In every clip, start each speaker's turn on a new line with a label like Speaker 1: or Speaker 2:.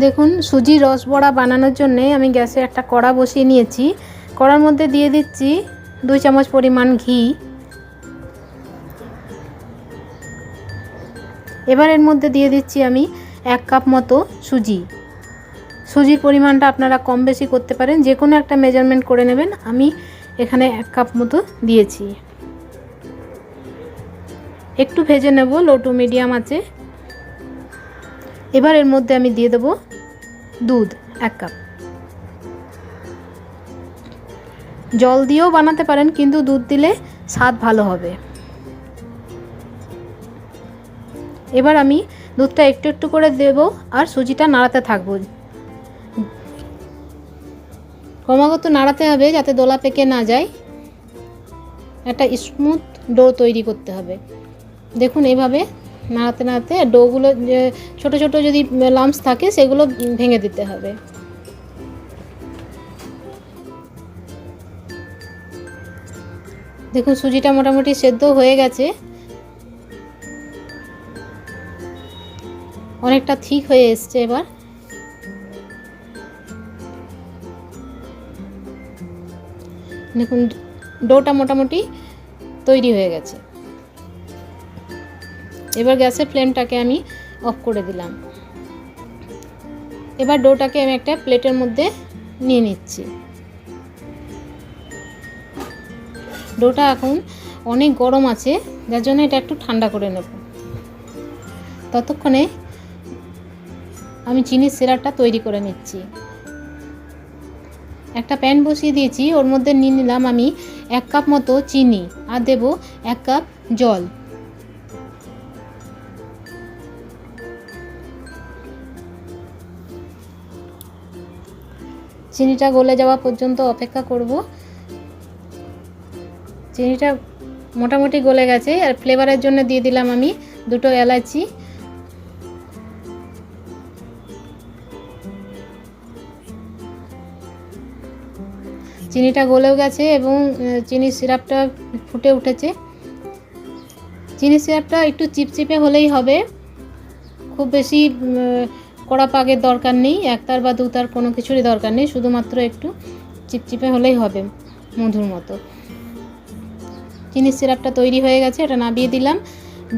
Speaker 1: দেখুন সুজি রস বড়া বানানোর জন্য আমি গ্যাসে একটা কড়া বসিয়ে নিয়েছি। কড়ার মধ্যে দিয়ে দিচ্ছি 2 চামচ পরিমাণ ঘি। এবার এর মধ্যে দিয়ে দিচ্ছি আমি 1 কাপ মতো সুজি। সুজির পরিমাণটা আপনারা কম বেশি করতে পারেন, যে কোনো একটা মেজারমেন্ট করে নেবেন। আমি এখানে 1 কাপ মতো দিয়েছি। একটু ভেজে নেব লো টু মিডিয়াম আঁচে। এবার এর মধ্যে আমি দিয়ে দেব দুধ 1 কাপ। জল দিয়েও বানাতে পারেন, কিন্তু দুধ দিলে স্বাদ ভালো হবে। এবার আমি দুধটা একটু একটু করে দেব আর সুজিটা নাড়াতে থাকবো। ক্রমাগত নাড়াতে হবে যাতে দোলা পেকে না যায়। একটা স্মুথ ডো তৈরি করতে হবে। দেখুন এইভাবে নাড়াতে নাড়াতে ডোগুলো ছোট ছোট যদি লাম্পস থাকে সেগুলো ভেঙে দিতে হবে। দেখুন সুজিটা মোটামুটি সেদ্ধ হয়ে গেছে, অনেকটা ঠিক হয়ে এসছে। এবার দেখুন ডোটা মোটামুটি তৈরি হয়ে গেছে। এবার গ্যাসের ফ্লেমটাকে আমি অফ করে দিলাম। এবার ডোটাকে আমি একটা প্লেটের মধ্যে নিয়ে নিচ্ছি। ডোটা এখন অনেক গরম আছে, যার জন্য এটা একটু ঠান্ডা করে নেব। ততক্ষণে আমি চিনির সিরাপটা তৈরি করে নিচ্ছি। একটা প্যান বসিয়ে দিয়েছি, ওর মধ্যে নিয়ে নিলাম আমি 1 কাপ মতো চিনি আর দেব 1 কাপ জল। চিনিটা গলে যাওয়া পর্যন্ত অপেক্ষা করব। চিনিটা মোটামুটি গলে গেছে। আর ফ্লেভারের জন্য দিয়ে দিলাম আমি 2টো এলাচি। চিনিটা গলেও গেছে এবং চিনির সিরাপটা ফুটে উঠেছে। চিনির সিরাপটা একটু চিপচিপে হলেই হবে, খুব বেশি কড়া পাকের দরকার নেই। 1 তার বা 2 তার কোনো কিছুরই দরকার নেই, শুধুমাত্র একটু চিপচিপে হলেই হবে, মধুর মতো। চিনির সিরাপটা তৈরি হয়ে গেছে, এটা নামিয়ে দিলাম।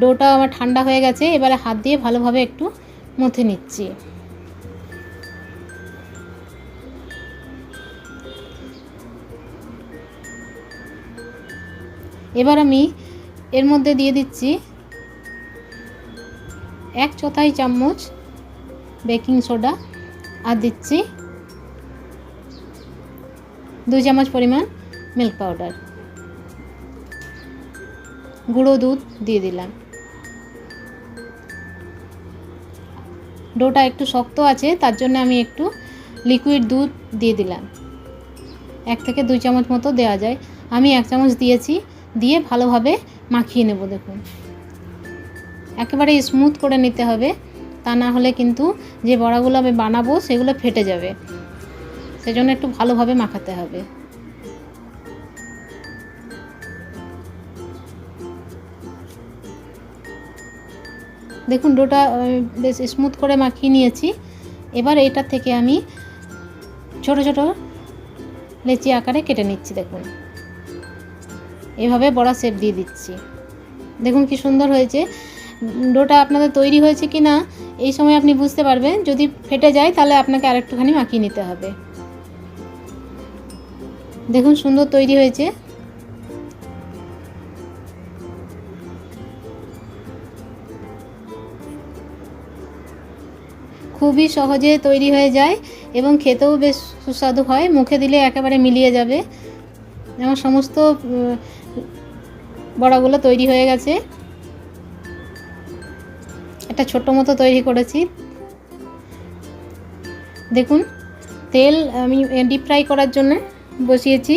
Speaker 1: ডোটা আমার ঠান্ডা হয়ে গেছে। এবারে হাত দিয়ে ভালোভাবে একটু মথে নিচ্ছি। এবার আমি এর মধ্যে দিয়ে দিচ্ছি 1/4 চামচ বেকিং সোডা আর দিচ্ছি 2 চামচ পরিমাণ মিল্ক পাউডার। গুঁড়ো দুধ দিয়ে দিলাম। ডোটা একটু শক্ত আছে, তার জন্য আমি একটু লিকুইড দুধ দিয়ে দিলাম। 1 থেকে 2 চামচ মতো দেওয়া যায়। আমি 1 চামচ দিয়েছি, দিয়ে ভালোভাবে মাখিয়ে নেব। দেখুন একেবারে স্মুথ করে নিতে হবে, তা না হলে কিন্তু যে বড়াগুলো আমি বানাবো সেগুলো ফেটে যাবে। সেজন্য একটু ভালোভাবে মাখাতে হবে। দেখুন ডোটা বেশ স্মুথ করে মাখিয়ে নিয়েছি। এবার এটা থেকে আমি ছোট ছোট লেচি আকারে কেটে নিচ্ছি। দেখুন এভাবে বড়া শেপ দিয়ে দিচ্ছি। দেখুন কি সুন্দর হয়েছে। ডোটা আপনাদের তৈরি হয়েছে কি না এই সময় আপনি বুঝতে পারবেন। যদি ফেটে যায় তাহলে আপনাকে আরেকটুখানি মাখিয়ে নিতে হবে। দেখুন সুন্দর তৈরি হয়েছে। খুবই সহজে তৈরি হয়ে যায় এবং খেতেও বেশ সুস্বাদু হয়। মুখে দিলে একেবারে মিলিয়ে যাবে। আমার সমস্ত বড়াগুলো তৈরি হয়ে গেছে। একটা ছোট মতো তৈরি করেছি। দেখুন তেল আমি ডিপ ফ্রাই করার জন্য বসিয়েছি,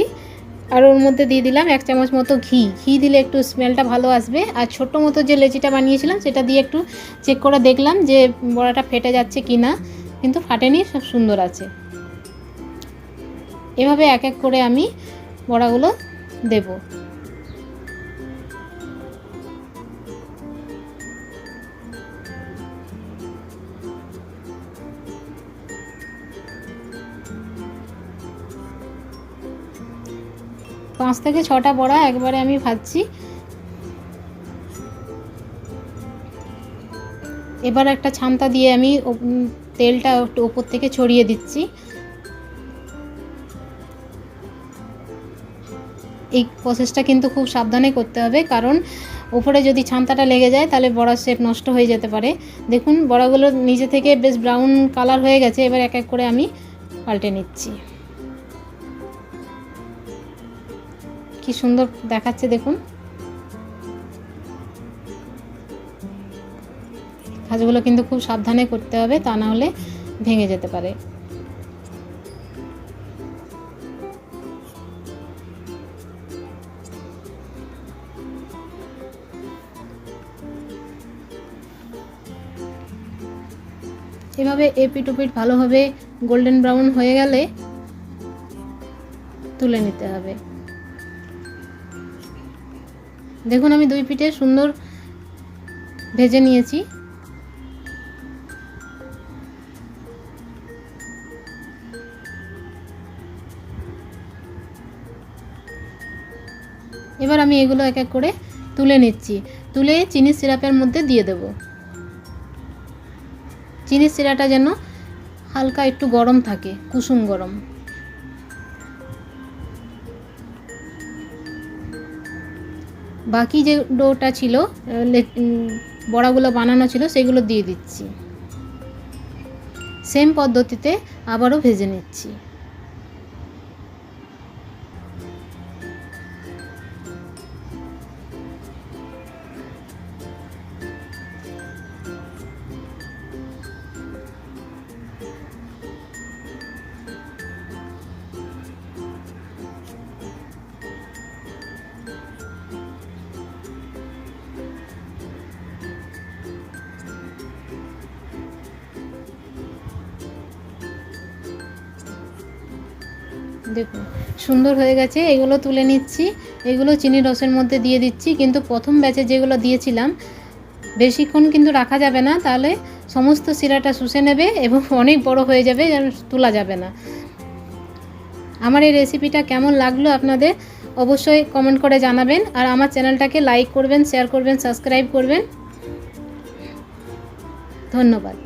Speaker 1: আর ওর মধ্যে দিয়ে দিলাম 1 চামচ মতো ঘি। ঘি দিলে একটু স্মেলটা ভালো আসবে। আর ছোট্ট মতো যে লেচিটা বানিয়েছিলাম সেটা দিয়ে একটু চেক করে দেখলাম যে বড়াটা ফেটে যাচ্ছে কি না, কিন্তু ফাটেনি, সব সুন্দর আছে। এভাবে এক এক করে আমি বড়াগুলো দেব। 5 থেকে 6টা বড়া একবারে আমি ভাজছি। এবার একটা ছামতা দিয়ে আমি তেলটা একটু উপর থেকে ছড়িয়ে দিচ্ছি। এই প্রসেসটা কিন্তু খুব সাবধানে করতে হবে, কারণ উপরে যদি ছামতাটা লেগে যায় তাহলে বড়ার শেপ নষ্ট হয়ে যেতে পারে। দেখুন বড়াগুলো নিচে থেকে বেশ ব্রাউন কালার হয়ে গেছে। এবার এক এক করে আমি পাল্টে নিচ্ছি। কি সুন্দর দেখাচ্ছে দেখুন। ভাজগুলো কিন্তু খুব সাবধানে করতে হবে, তা না হলে ভেঙে যেতে পারে। এভাবে এপিট ওপিট ভালোভাবে গোল্ডেন ব্রাউন হয়ে গেলে তুলে নিতে হবে। দেখুন আমি 2 পিঠে সুন্দর ভেজে নিয়েছি। এবার আমি এগুলো এক এক করে তুলে নিচ্ছি। তুলে চিনির সিরাপের মধ্যে দিয়ে দেব। চিনির সিরাপটা যেন হালকা একটু গরম থাকে, কুসুম গরম। বাকি যে ডোটা ছিল, বড়াগুলো বানানো ছিল, সেগুলো দিয়ে দিচ্ছি। সেম পদ্ধতিতে আবারও ভেজে নিচ্ছি। দেখুন সুন্দর হয়ে গেছে। এগুলো তুলে নিচ্ছি। এগুলো চিনি রসের মধ্যে দিয়ে দিচ্ছি। কিন্তু প্রথম ব্যাচে যেগুলো দিয়েছিলাম বেশিক্ষণ কিন্তু রাখা যাবে না, তাহলে সমস্ত শিরাটা শুষে নেবে এবং অনেক বড় হয়ে যাবে, তোলা যাবে না। আমার এই রেসিপিটা কেমন লাগলো আপনাদের অবশ্যই কমেন্ট করে জানাবেন। আর আমার চ্যানেলটাকে লাইক করবেন, শেয়ার করবেন, সাবস্ক্রাইব করবেন। ধন্যবাদ।